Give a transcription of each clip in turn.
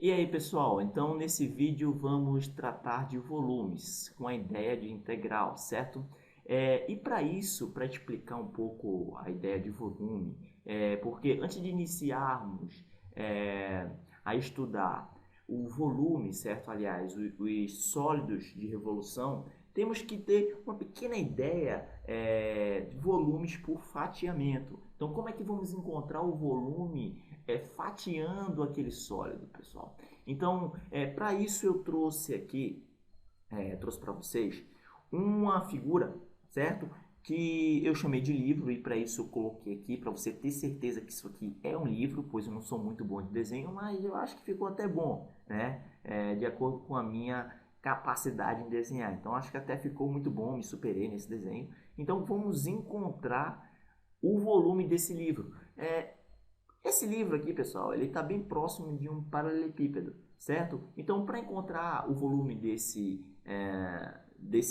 E aí, pessoal? Então, nesse vídeo vamos tratar de volumes com a ideia de integral, certo? E para isso, para explicar um pouco a ideia de volume, porque antes de iniciarmos é, a estudar o volume, certo? Aliás, os sólidos de revolução, temos que ter uma pequena ideia de volumes por fatiamento. Então, como é que vamos encontrar o volume fatiando aquele sólido, pessoal? Então, para isso eu trouxe aqui, trouxe para vocês uma figura, certo? Que eu chamei de livro e para isso eu coloquei aqui para você ter certeza que isso aqui é um livro, pois eu não sou muito bom de desenho, mas eu acho que ficou até bom, né? De acordo com a minha capacidade em desenhar. Então acho que até ficou muito bom, me superei nesse desenho. Então vamos encontrar o volume desse livro. Esse livro aqui, pessoal, ele está bem próximo de um paralelepípedo, certo? Então, para encontrar o volume desse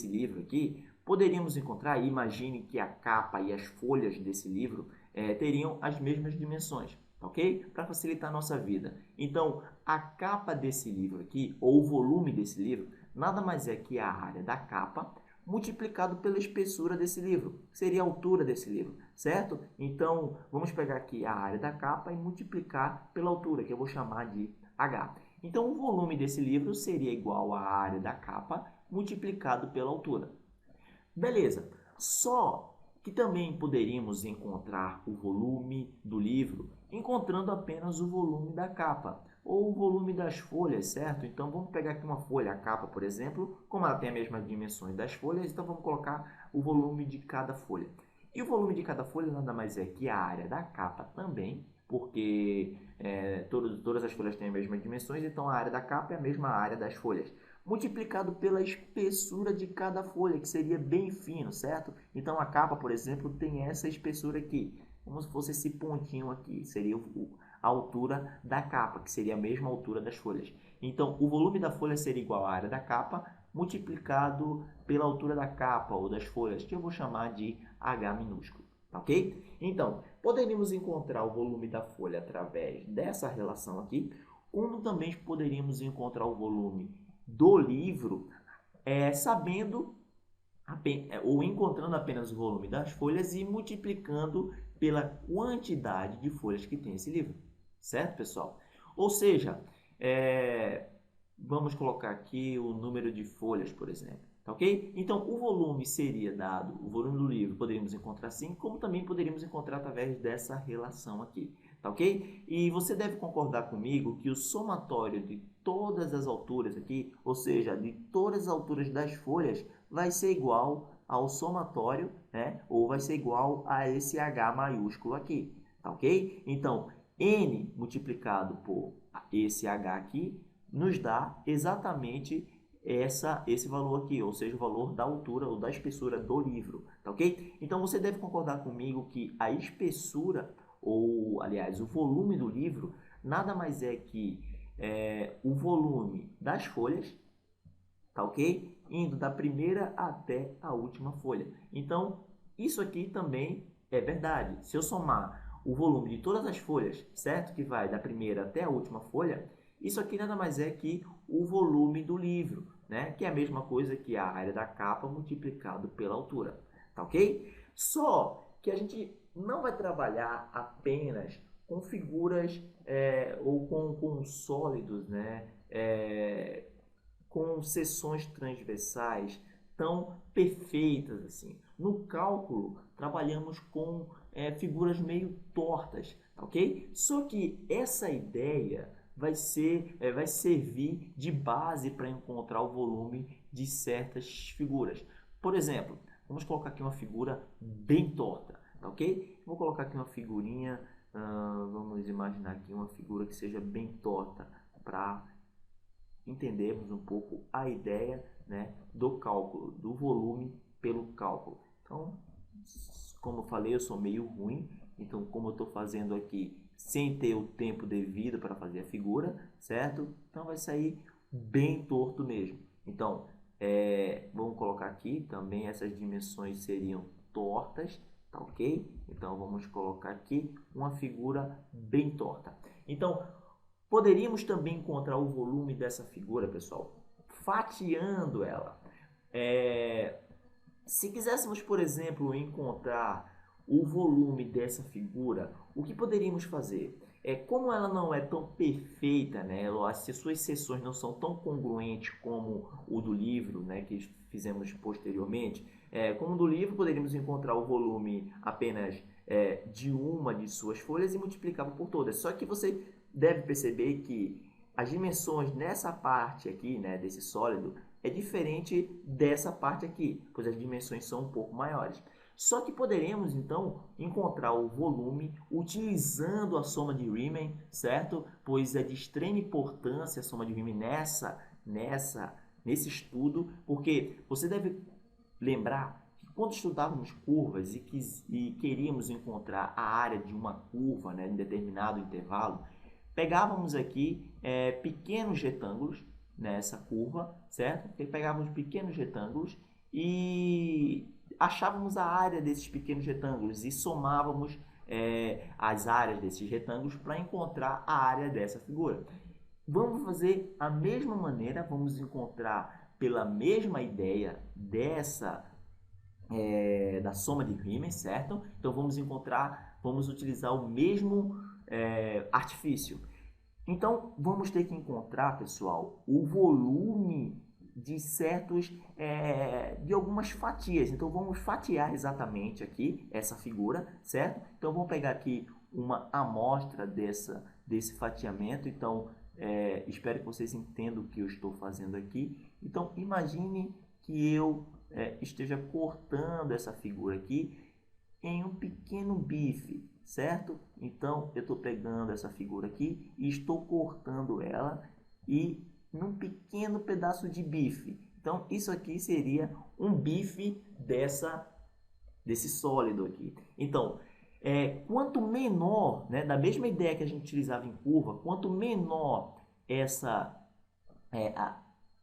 livro aqui, poderíamos encontrar, imagine que a capa e as folhas desse livro teriam as mesmas dimensões, ok? Para facilitar a nossa vida. Então, a capa desse livro aqui, ou o volume desse livro, nada mais é que a área da capa multiplicado pela espessura desse livro, que seria a altura desse livro, certo? Então, vamos pegar aqui a área da capa e multiplicar pela altura, que eu vou chamar de H. Então, o volume desse livro seria igual à área da capa multiplicado pela altura. Beleza, só que também poderíamos encontrar o volume do livro encontrando apenas o volume da capa ou o volume das folhas, certo? Então vamos pegar aqui uma folha, a capa, por exemplo, como ela tem as mesmas dimensões das folhas, então vamos colocar o volume de cada folha. E o volume de cada folha nada mais é que a área da capa também, porque todas as folhas têm as mesmas dimensões, então a área da capa é a mesma área das folhas multiplicado pela espessura de cada folha, que seria bem fino, certo? Então a capa, por exemplo, tem essa espessura aqui, como se fosse esse pontinho aqui, seria a altura da capa, que seria a mesma altura das folhas. Então o volume da folha seria igual à área da capa multiplicado pela altura da capa ou das folhas, que eu vou chamar de H minúsculo. Ok? Então, poderíamos encontrar o volume da folha através dessa relação aqui, como também poderíamos encontrar o volume do livro sabendo ou encontrando apenas o volume das folhas e multiplicando pela quantidade de folhas que tem esse livro, certo, pessoal? Ou seja, vamos colocar aqui o número de folhas, por exemplo, tá ok? Então, o volume seria dado, o volume do livro poderíamos encontrar assim, como também poderíamos encontrar através dessa relação aqui, tá ok? E você deve concordar comigo que o somatório de todas as alturas aqui, ou seja, de todas as alturas das folhas, vai ser igual ao somatório, né? Ou vai ser igual a esse H maiúsculo aqui, tá ok? Então, N multiplicado por esse H aqui nos dá exatamente esse valor aqui, ou seja, o valor da altura ou da espessura do livro, tá ok? Então você deve concordar comigo que a espessura, ou aliás, o volume do livro, nada mais é que o volume das folhas, tá ok? Indo da primeira até a última folha. Então, isso aqui também é verdade. Se eu somar o volume de todas as folhas, certo? Que vai da primeira até a última folha, isso aqui nada mais é que o volume do livro, né? Que é a mesma coisa que a área da capa multiplicado pela altura, tá ok? Só que a gente não vai trabalhar apenas com figuras ou com sólidos, né? Com seções transversais tão perfeitas assim. No cálculo, trabalhamos com figuras meio tortas, ok? Só que essa ideia vai servir de base para encontrar o volume de certas figuras. Por exemplo, vamos colocar aqui uma figura bem torta, ok? Vou colocar aqui uma figurinha, vamos imaginar aqui uma figura que seja bem torta para entendermos um pouco a ideia, né, do cálculo, do volume pelo cálculo. Então, como eu falei, eu sou meio ruim, então como eu estou fazendo aqui sem ter o tempo devido para fazer a figura, certo? Então vai sair bem torto mesmo. Então, vamos colocar aqui também essas dimensões seriam tortas, tá ok? Então vamos colocar aqui uma figura bem torta. Então, Poderíamos também encontrar o volume dessa figura, pessoal, fatiando ela. Se quiséssemos, por exemplo, encontrar o volume dessa figura, o que poderíamos fazer? Como ela não é tão perfeita, né? Se as suas seções não são tão congruentes como o do livro, né, que fizemos posteriormente, como do livro, poderíamos encontrar o volume apenas de uma de suas folhas e multiplicava por todas. Só que você deve perceber que as dimensões nessa parte aqui, né, desse sólido, é diferente dessa parte aqui, pois as dimensões são um pouco maiores. Só que poderemos, então, encontrar o volume utilizando a soma de Riemann, certo? Pois é de extrema importância a soma de Riemann nesse estudo, porque você deve lembrar que quando estudávamos curvas e queríamos encontrar a área de uma curva, né, em determinado intervalo, pegávamos aqui pequenos retângulos nessa curva, certo? Pegávamos pequenos retângulos e achávamos a área desses pequenos retângulos e somávamos as áreas desses retângulos para encontrar a área dessa figura. Vamos fazer a mesma maneira, vamos encontrar pela mesma ideia da soma de Riemann, certo? Então vamos utilizar o mesmo artifício. Então, vamos ter que encontrar, pessoal, o volume de de algumas fatias. Então, vamos fatiar exatamente aqui essa figura, certo? Então, vamos pegar aqui uma amostra desse fatiamento. Então, espero que vocês entendam o que eu estou fazendo aqui. Então, imagine que eu esteja cortando essa figura aqui em um pequeno bife, certo? Então, eu estou pegando essa figura aqui e estou cortando ela e num pequeno pedaço de bife. Então, isso aqui seria um bife desse sólido aqui. Então, quanto menor, né, da mesma ideia que a gente utilizava em curva, quanto menor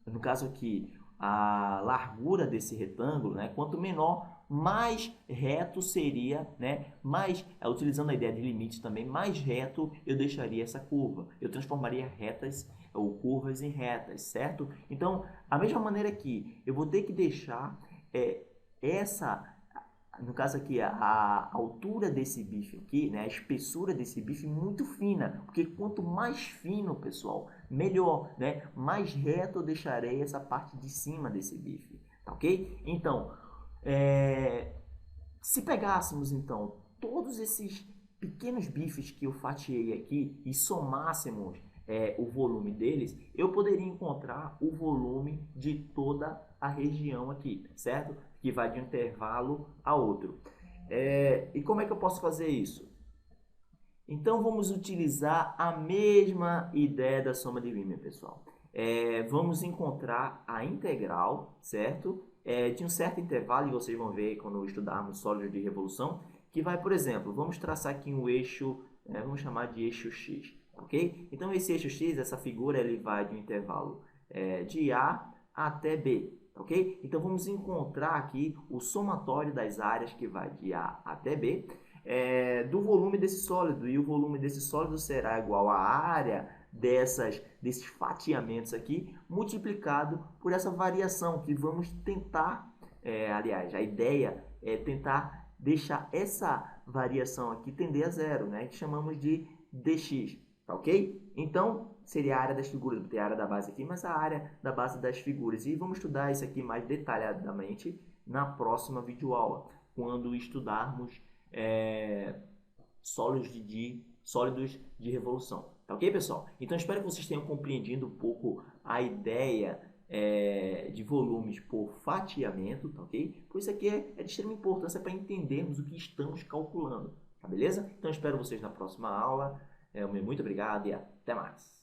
no caso aqui, a largura desse retângulo, né, quanto menor, mais reto seria, né, utilizando a ideia de limite também, mais reto eu deixaria essa curva. Eu transformaria retas ou curvas em retas, certo? Então, a mesma maneira aqui, eu vou ter que deixar no caso aqui, a altura desse bife aqui, né, a espessura desse bife muito fina, porque quanto mais fino, pessoal, melhor, né? Mais reto eu deixarei essa parte de cima desse bife, tá ok? Então, se pegássemos então todos esses pequenos bifes que eu fatiei aqui e somássemos o volume deles, eu poderia encontrar o volume de toda a região aqui, certo? Que vai de um intervalo a outro. E como é que eu posso fazer isso? Então, vamos utilizar a mesma ideia da soma de Riemann, pessoal. Vamos encontrar a integral, certo? De um certo intervalo, e vocês vão ver quando estudarmos sólidos de revolução, que vai, por exemplo, vamos traçar aqui um eixo, vamos chamar de eixo x, ok? Então, esse eixo x, essa figura, ele vai de um intervalo de A até B, ok? Então, vamos encontrar aqui o somatório das áreas que vai de A até B, do volume desse sólido, e o volume desse sólido será igual à área desses fatiamentos aqui, multiplicado por essa variação que vamos tentar, aliás, a ideia é tentar deixar essa variação aqui tender a zero, né? Que chamamos de dx, tá ok? Então, seria a área das figuras, vou ter a área da base aqui, mas a área da base das figuras. E vamos estudar isso aqui mais detalhadamente na próxima videoaula, quando estudarmos sólidos de revolução. Tá ok, pessoal? Então, espero que vocês tenham compreendido um pouco a ideia de volumes por fatiamento, tá ok? Pois isso aqui é de extrema importância para entendermos o que estamos calculando, tá beleza? Então, espero vocês na próxima aula. Muito obrigado e até mais.